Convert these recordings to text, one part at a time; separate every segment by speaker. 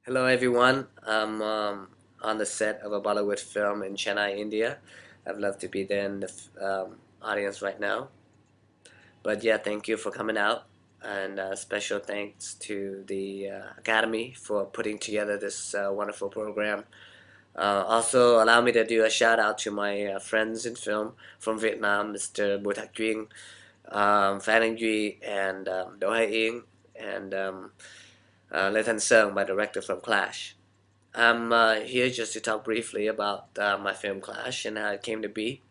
Speaker 1: Hello everyone. I'm on the set of a Bollywood film in Chennai, India. I'd love to be there in the audience right now. But yeah, thank you for coming out, and special thanks to the Academy for putting together this wonderful program. Also, allow me to do a shout out to my friends in film from Vietnam, Mr. Bùi Thạc Duyên, Phan Anh Duy, and Đỗ Hải Yến, and Lê Thanh Sơn, my director from Clash. I'm here just to talk briefly about my film Clash and how it came to be.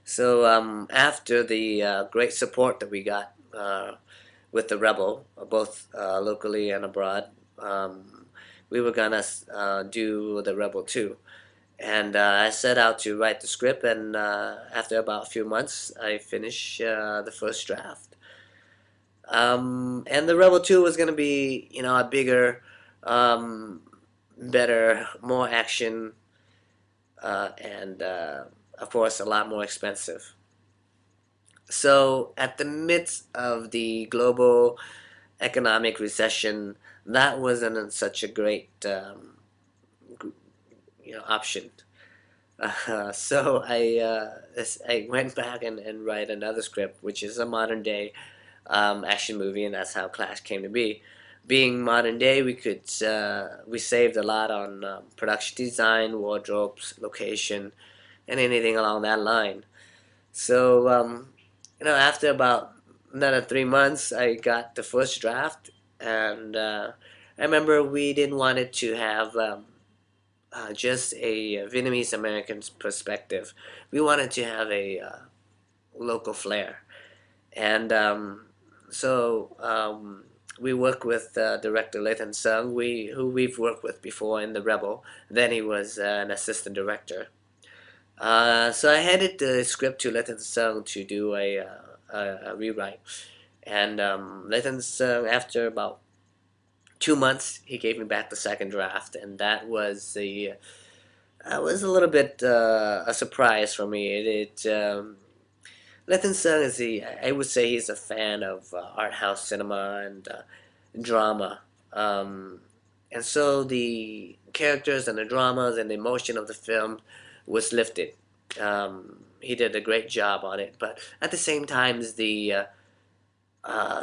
Speaker 1: So after the great support that we got with the Rebel, both locally and abroad, we were gonna do the Rebel 2. And I set out to write the script, and after about a few months, I finished the first draft. And the Rebel 2 was gonna be, a bigger, um, better, more action, and of course a lot more expensive. So at the midst of the global economic recession, that wasn't such a great option. So I went back and write another script, which is a modern day action movie, and that's how Clash came to be. Being modern day, we saved a lot on production design, wardrobes, location, and anything along that line. So after about another 3 months, I got the first draft, and I remember we didn't want it to have just a Vietnamese American perspective. We wanted to have a local flair, and we worked with director Lê Thanh Sơn, who we've worked with before in The Rebel. Then he was an assistant director. So I handed the script to Lê Thanh Sơn to do a rewrite, and Lê Thanh Sơn, after about 2 months, he gave me back the second draft, and that was a little bit a surprise for me. Lê Thanh Sơn I would say he's a fan of art house cinema and drama, and so the characters and the dramas and the emotion of the film was lifted. He did a great job on it, but at the same time, the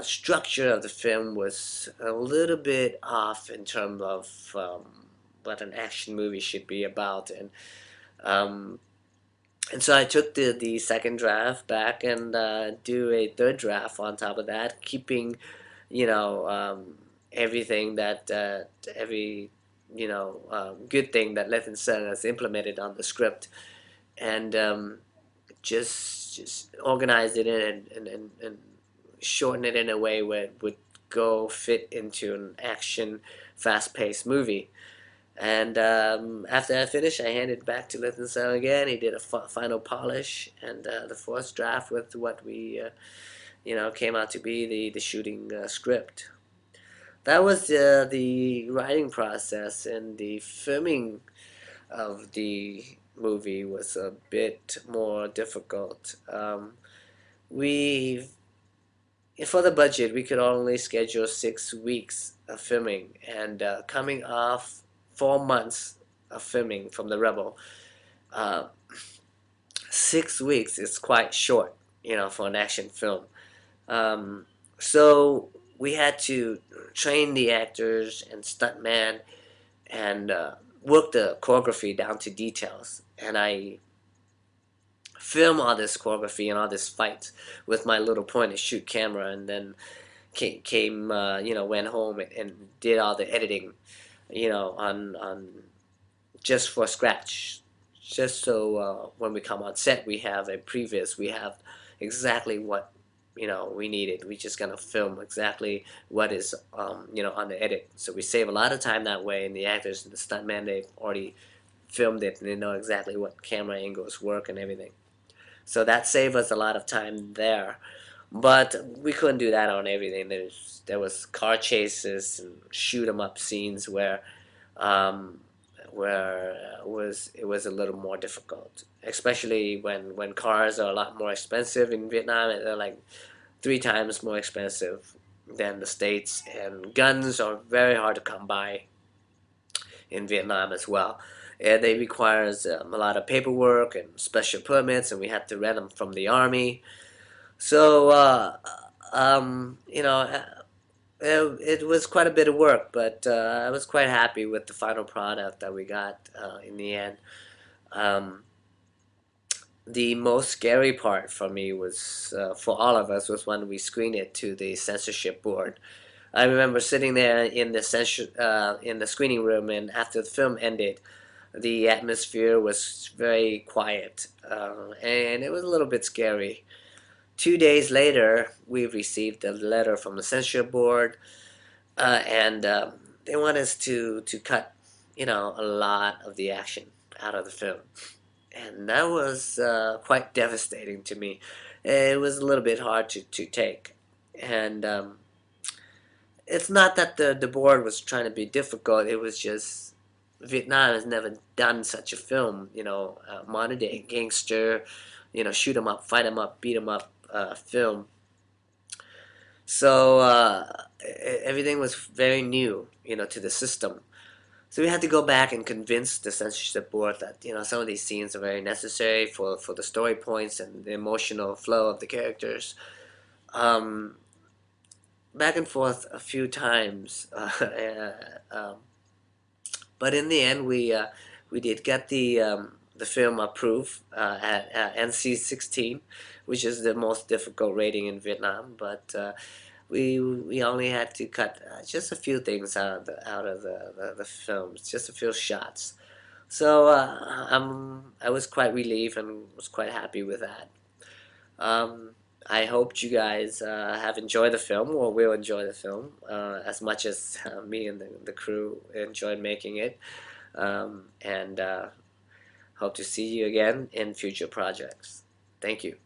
Speaker 1: structure of the film was a little bit off in terms of what an action movie should be about, um, and so I took the second draft back and do a third draft on top of that, keeping everything that every good thing that Lethan Sung has implemented on the script, and just organize it in and shorten it in a way where it would go fit into an action, fast-paced movie. And after I finished, I handed it back to Litton Sung again. He did a final polish and the fourth draft with what we, came out to be the shooting script. That was the writing process, and the filming of the movie was a bit more difficult. We For the budget, we could only schedule 6 weeks of filming, and coming off 4 months of filming from The Rebel, uh, 6 weeks is quite short, for an action film. So we had to train the actors and stuntman and work the choreography down to details. And I film all this choreography and all this fights with my little point and shoot camera, and then went home and did all the editing, on just for scratch, just so when we come on set, we have exactly what we needed. We just gonna film exactly what is on the edit, so we save a lot of time that way, and the actors and the stuntman, they've already filmed it and they know exactly what camera angles work and everything. So that saved us a lot of time there. But we couldn't do that on everything. There was car chases and shoot 'em up scenes um, where it was a little more difficult, especially when cars are a lot more expensive in Vietnam. They're like 3 times more expensive, than the States, and guns are very hard to come by in Vietnam as well. And they requires a lot of paperwork and special permits, and we had to rent them from the army. So it was quite a bit of work, but I was quite happy with the final product that we got in the end. Um, the most scary part for me was, for all of us, was when we screened it to the censorship board. I remember sitting there in the screening room, and after the film ended, the atmosphere was very quiet, and it was a little bit scary. 2 days later, we received a letter from the censorship board, and they want us to cut, a lot of the action out of the film, and that was quite devastating to me. It was a little bit hard to take, and it's not that the board was trying to be difficult. It was just Vietnam has never done such a film, modern day gangster, shoot 'em up, fight 'em up, beat 'em up film. So everything was very new, to the system. So we had to go back and convince the censorship board that some of these scenes are very necessary for the story points and the emotional flow of the characters. Um, Back and forth a few times, but in the end we did get the film approved at NC-16, which is the most difficult rating in Vietnam. But we only had to cut just a few things out of the films, just a few shots. So I was quite relieved and was quite happy with that. Um, I hope you guys have enjoyed the film, or will enjoy the film as much as me and the crew enjoyed making it. And hope to see you again in future projects. Thank you.